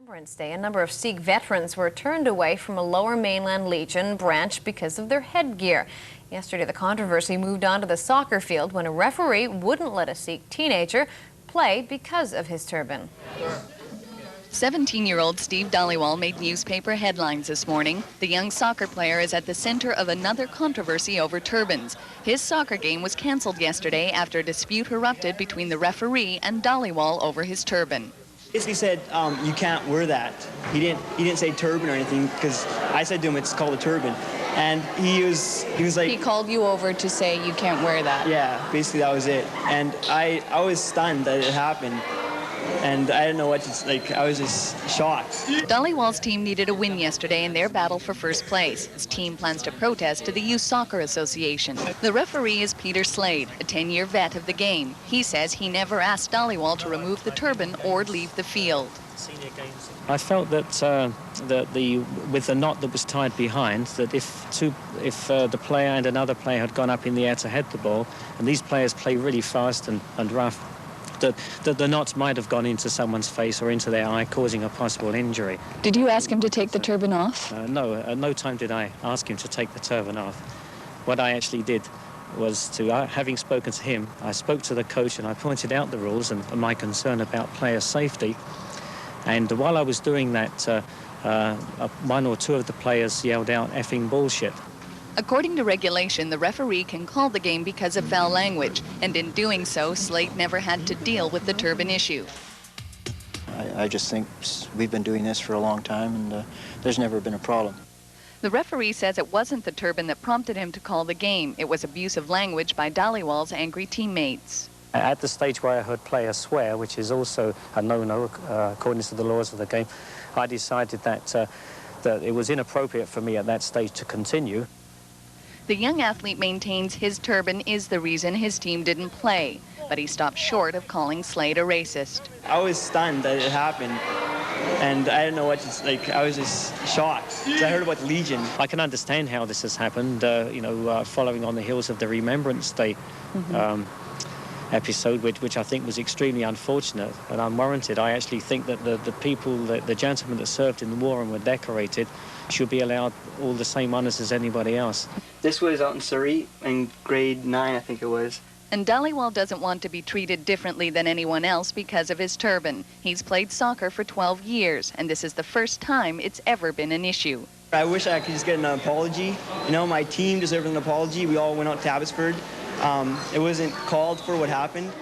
Remembrance Day, a number of Sikh veterans were turned away from a Lower Mainland Legion branch because of their headgear. Yesterday, the controversy moved on to the soccer field when a referee wouldn't let a Sikh teenager play because of his turban. 17-year-old Steve Dhaliwal made newspaper headlines this morning. The young soccer player is at the center of another controversy over turbans. His soccer game was cancelled yesterday after a dispute erupted between the referee and Dhaliwal over his turban. Basically said, you can't wear that. He didn't say turban or anything, because I said to him it's called a turban. And he was like... He called you over to say you can't wear that. Yeah, basically that was it. And I was stunned that it happened. And I didn't know what to, like, I was just shocked. Dhaliwal's team needed a win yesterday in their battle for first place. His team plans to protest to the Youth Soccer Association. The referee is Peter Slade, a 10-year vet of the game. He says he never asked Dhaliwal to remove the turban or leave the field. I felt that with the knot that was tied behind, that if the player and another player had gone up in the air to head the ball, and these players play really fast and rough, that the knots might have gone into someone's face or into their eye, causing a possible injury. Did you ask him to take the turban off? No, at no time did I ask him to take the turban off. What I actually did was having spoken to him, I spoke to the coach and I pointed out the rules and my concern about player safety. And while I was doing that, one or two of the players yelled out "effing bullshit." According to regulation, the referee can call the game because of foul language, and in doing so, Slade never had to deal with the turban issue. I just think we've been doing this for a long time, and there's never been a problem. The referee says it wasn't the turban that prompted him to call the game. It was abusive language by Dhaliwal's angry teammates. At the stage where I heard players swear, which is also a no-no according to the laws of the game, I decided that it was inappropriate for me at that stage to continue. The young athlete maintains his turban is the reason his team didn't play, but he stopped short of calling Slade a racist. I was stunned that it happened, and I didn't know what to, like, I was just shocked. I heard about the Legion. I can understand how this has happened, following on the heels of the Remembrance Day episode, which I think was extremely unfortunate and unwarranted. I actually think that the gentlemen that served in the war and were decorated should be allowed all the same honours as anybody else. This was out in Surrey in grade 9, I think it was. And Dhaliwal doesn't want to be treated differently than anyone else because of his turban. He's played soccer for 12 years, and this is the first time it's ever been an issue. I wish I could just get an apology. You know, my team deserves an apology. We all went out to Abbotsford. It wasn't called for what happened.